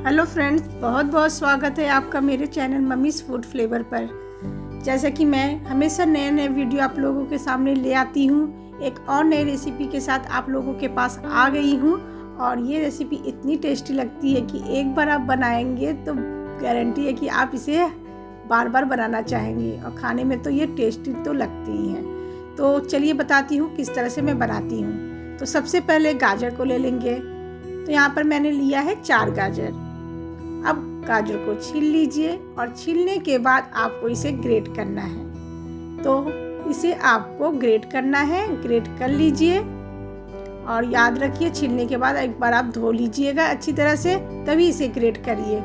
Hello friends, बहुत बहुत स्वागत है आपका मेरे चैनल मम्मीज़ फूड फ्लेवर पर। जैसा कि मैं हमेशा नए नए वीडियो आप लोगों के सामने ले आती हूँ, एक और नई रेसिपी के साथ आप लोगों के पास आ गई हूँ। और ये रेसिपी इतनी टेस्टी लगती है कि एक बार आप बनाएंगे तो गारंटी है कि आप इसे बार बार बनाना चाहेंगे, और खाने में तो ये टेस्टी तो लगती ही हैं। तो चलिए बताती हूँ किस तरह से मैं बनाती हूँ। तो सबसे पहले गाजर को ले लेंगे। तो यहाँ पर मैंने लिया है 4 गाजर। अब गाजर को छील लीजिए, और छीलने के बाद आपको इसे ग्रेट करना है। तो इसे आपको ग्रेट करना है, ग्रेट कर लीजिए। और याद रखिए, छीलने के बाद एक बार आप धो लीजिएगा अच्छी तरह से, तभी इसे ग्रेट करिए।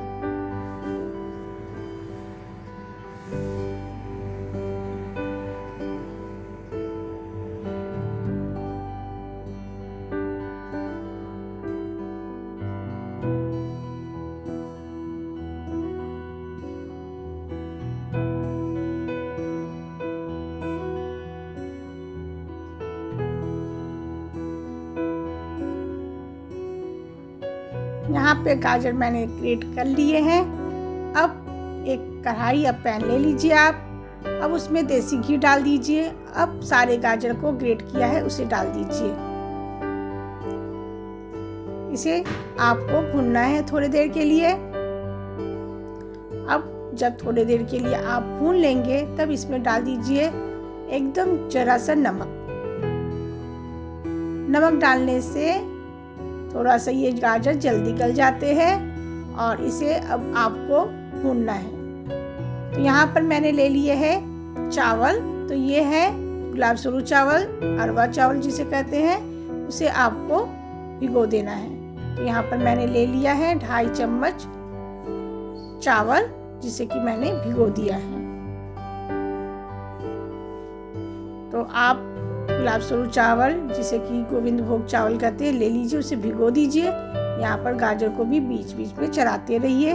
यहाँ पे गाजर मैंने ग्रेट कर लिए हैं। अब एक कढ़ाई या पैन ले लीजिए आप। अब उसमें देसी घी डाल दीजिए। अब सारे गाजर को ग्रेट किया है उसे डाल दीजिए। इसे आपको भूनना है थोड़ी देर के लिए। अब जब थोड़ी देर के लिए आप भून लेंगे, तब इसमें डाल दीजिए एकदम जरा सा नमक। नमक डालने से थोड़ा सा ये गाजर जल्दी गल जाते हैं, और इसे अब आपको भूनना है। तो यहाँ पर मैंने ले लिए हैं चावल। तो ये है गुलाब सरू चावल, अरवा चावल जिसे कहते हैं, उसे आपको भिगो देना है। तो यहाँ पर मैंने ले लिया है 2.5 चम्मच चावल, जिसे कि मैंने भिगो दिया है। तो आप गुलाब सरू चावल, जिसे कि गोविंद भोग चावल कहते हैं, ले लीजिए, उसे भिगो दीजिए। यहाँ पर गाजर को भी बीच बीच में चलाते रहिए।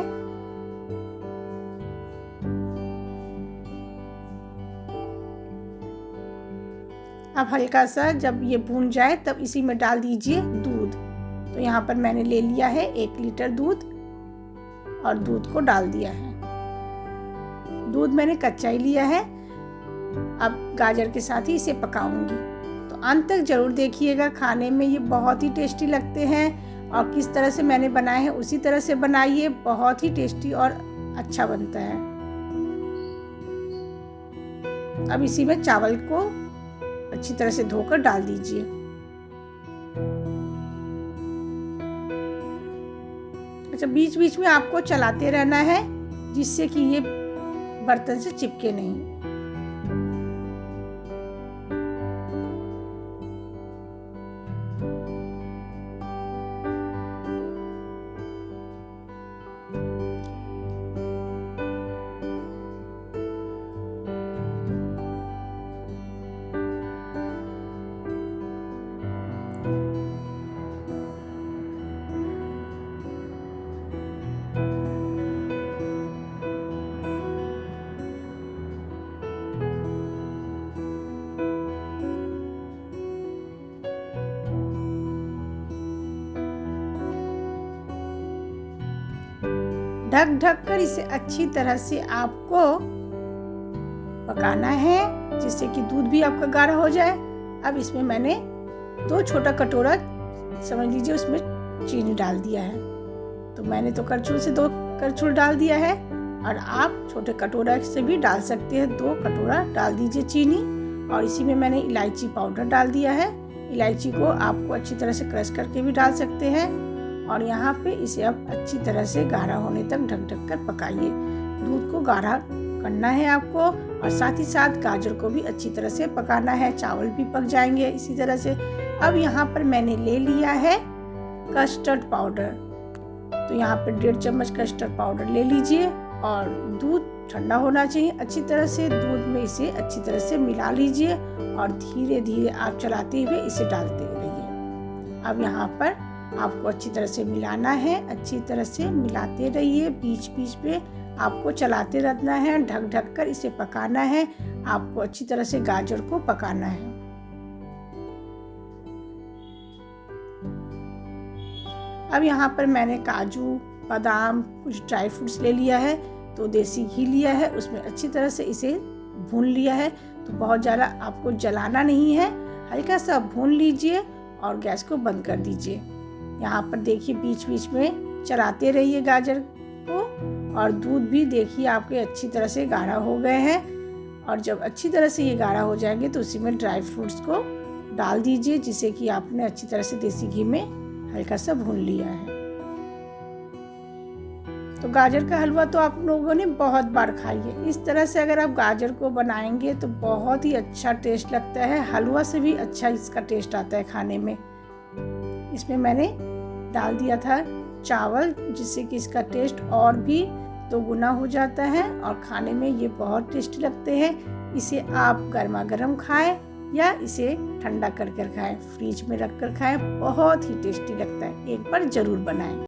अब हल्का सा जब ये भून जाए, तब इसी में डाल दीजिए दूध। तो यहाँ पर मैंने ले लिया है 1 लीटर दूध, और दूध को डाल दिया है। दूध मैंने कच्चा ही लिया है। अब गाजर के साथ ही इसे पकाऊंगी। तो अंत तक जरूर देखिएगा, खाने में ये बहुत ही टेस्टी लगते हैं। और किस तरह से मैंने बनाए हैं उसी तरह से बनाइए, बहुत ही टेस्टी और अच्छा बनता है। अब इसी में चावल को अच्छी तरह से धोकर डाल दीजिए। अच्छा, बीच बीच में आपको चलाते रहना है, जिससे कि ये बर्तन से चिपके नहीं। ढक ढक कर इसे अच्छी तरह से आपको पकाना है, जिससे कि दूध भी आपका गाढ़ा हो जाए। अब इसमें मैंने 2 छोटा कटोरा समझ लीजिए उसमें चीनी डाल दिया है। तो मैंने तो करछुल से 2 करछुल डाल दिया है, और आप छोटे कटोरा से भी डाल सकते हैं। 2 कटोरा डाल दीजिए चीनी। और इसी में मैंने इलायची पाउडर डाल दिया है। इलायची को आपको अच्छी तरह से क्रश करके भी डाल सकते हैं। और यहाँ पे इसे अब अच्छी तरह से गाढ़ा होने तक ढक ढक कर पकाइए। दूध को गाढ़ा करना है आपको, और साथ ही साथ गाजर को भी अच्छी तरह से पकाना है। चावल भी पक जाएंगे इसी तरह से। अब यहाँ पर मैंने ले लिया है कस्टर्ड पाउडर। तो यहाँ पर 1.5 चम्मच कस्टर्ड पाउडर ले लीजिए, और दूध ठंडा होना चाहिए अच्छी तरह से। दूध में इसे अच्छी तरह से मिला लीजिए, और धीरे धीरे आप चलाते हुए इसे डालते रहिए। अब यहाँ पर आपको अच्छी तरह से मिलाना है, अच्छी तरह से मिलाते रहिए। बीच बीच में आपको चलाते रहना है, ढक ढक कर इसे पकाना है। आपको अच्छी तरह से गाजर को पकाना है। अब यहाँ पर मैंने काजू, बादाम, कुछ ड्राई फ्रूट्स ले लिया है, तो देसी घी लिया है, उसमें अच्छी तरह से इसे भून लिया है। तो बहुत ज़्यादा आपको जलाना नहीं है, हल्का सा भून लीजिए और गैस को बंद कर दीजिए। यहाँ पर देखिए बीच बीच में चलाते रहिए गाजर को। और दूध भी देखिए आपके अच्छी तरह से गाढ़ा हो गए हैं। और जब अच्छी तरह से ये गाढ़ा हो जाएंगे तो उसी में ड्राई फ्रूट्स को डाल दीजिए, जिसे कि आपने अच्छी तरह से देसी घी में हल्का सा भून लिया है। तो गाजर का हलवा तो आप लोगों ने बहुत बार खाई है। इस तरह से अगर आप गाजर को बनाएंगे तो बहुत ही अच्छा टेस्ट लगता है, हलवा से भी अच्छा इसका टेस्ट आता है खाने में। इसमें मैंने डाल दिया था चावल, जिससे कि इसका टेस्ट और भी दोगुना हो जाता है और खाने में ये बहुत टेस्टी लगते हैं। इसे आप गर्मा गर्म खाएं या इसे ठंडा कर कर खाएं, फ्रिज में रख कर खाएं, बहुत ही टेस्टी लगता है। एक बार ज़रूर बनाएं।